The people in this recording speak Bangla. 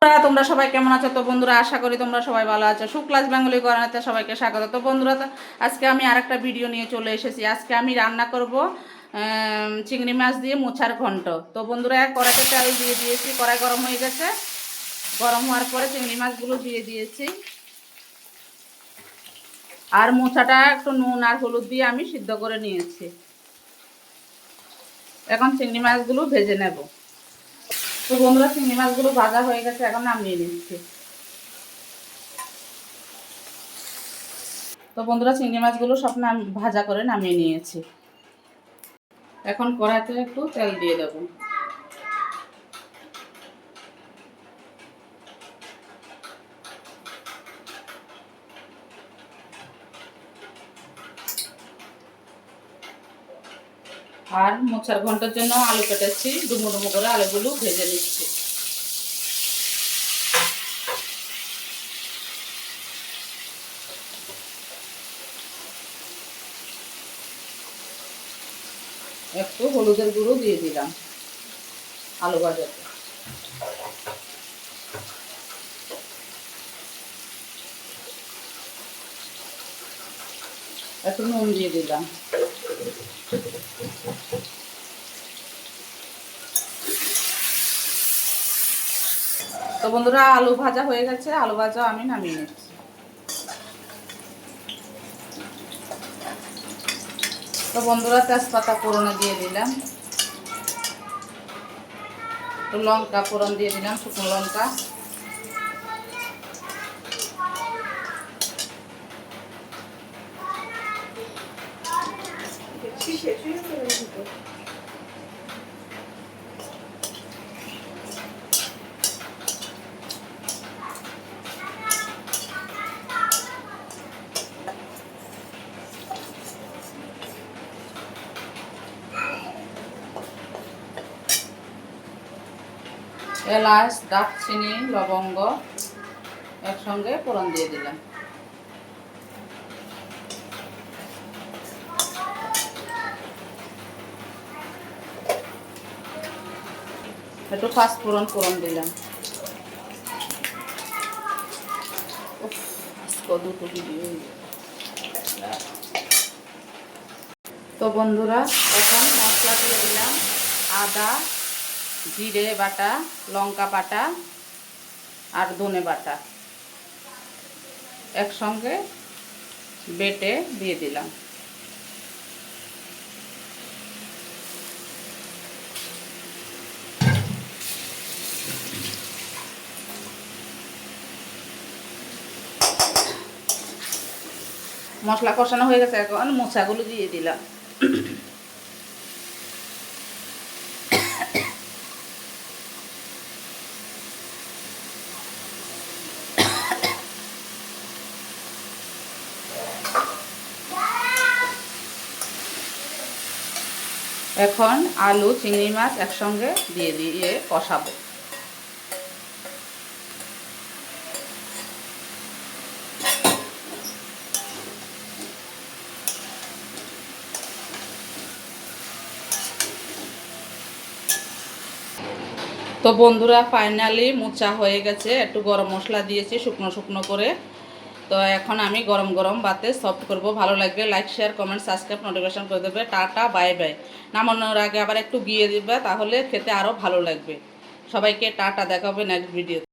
তোমরা সবাই কেমন আছো? তো বন্ধুরা, আশা করি তোমরা সবাই ভালো আছো। শুক্লাস বেঙ্গলি কর্নারতে সবাইকে স্বাগত। তো বন্ধুরা, আজকে আমি আরেকটা ভিডিও নিয়ে চলে এসেছি। আজকে আমি রান্না করব চিংড়ি মাছ দিয়ে মোচার ঘন্ট। তো বন্ধুরা, কড়াইতে তেল দিয়ে দিয়েছি, কড়াই গরম হয়ে গেছে। গরম হওয়ার পরে চিংড়ি মাছগুলো দিয়ে দিয়েছি, আর মোচাটা একটু নুন আর হলুদ দিয়ে আমি সিদ্ধ করে নিয়েছি। এখন চিংড়ি মাছগুলো ভেজে নেব। তো বন্ধুরা, চিংড়ি মাছগুলো ভাজা হয়ে গেছে, এখন নামিয়ে নিচ্ছি। তো বন্ধুরা, চিংড়ি মাছগুলো সব ভাজা করে নামিয়ে নিয়েছি। এখন কড়াইতে একটু তেল দিয়ে দেব। আর মোচার ঘন্টার জন্য আলু কেটেছি, ডুমো ডুমো করে আলুগুলো ভেজে নিচ্ছি। একটু হলুদের গুঁড়ো দিয়ে দিলাম আলু ভাজাতে। একটু নুন দিয়ে দিলাম। তো বন্ধুরা, আলু ভাজা হয়ে গেছে, আলু ভাজা আমি নামিয়ে নিচ্ছি। তো বন্ধুরা, তেজপাতা ফোড়নে দিয়ে দিলাম, তো লঙ্কা ফোড়ন দিয়ে দিলাম, শুকনো লঙ্কা। এলাচ, দারচিনি, লবঙ্গ একসঙ্গে ফোড়ন দিয়ে দিলাম। একটু পাঁচফোড়ন ফোড়ন দিলাম। দুটো ভিডিও। তো বন্ধুরা, এখন মশলা দিয়ে দিলাম। আদা, জিরে বাটা, লঙ্কা বাটা আর ধনে বাটা একসঙ্গে বেটে দিয়ে দিলাম। মশলা কষানো হয়ে গেছে, এখন মোচাগুলো দিয়ে দিলাম। এখন আলু, চিংড়ি মাছ একসঙ্গে দিয়ে কষাবো। তো বন্ধুরা, ফাইনালি মোচা হয়ে গেছে। একটু গরম মশলা দিয়েছি শুকনো শুকনো করে। তো এখন আমি গরম গরম ভাতে সার্ভ করব। ভালো লাগবে like, share, comment, subscribe, notification করে দেবে। Tata, bye bye. নামানোর আগে আবার একটু গিয়ে দিবে, তাহলে খেতে আরও ভালো লাগবে। সবাইকে টাটা, দেখা হবে নেক্সট ভিডিও।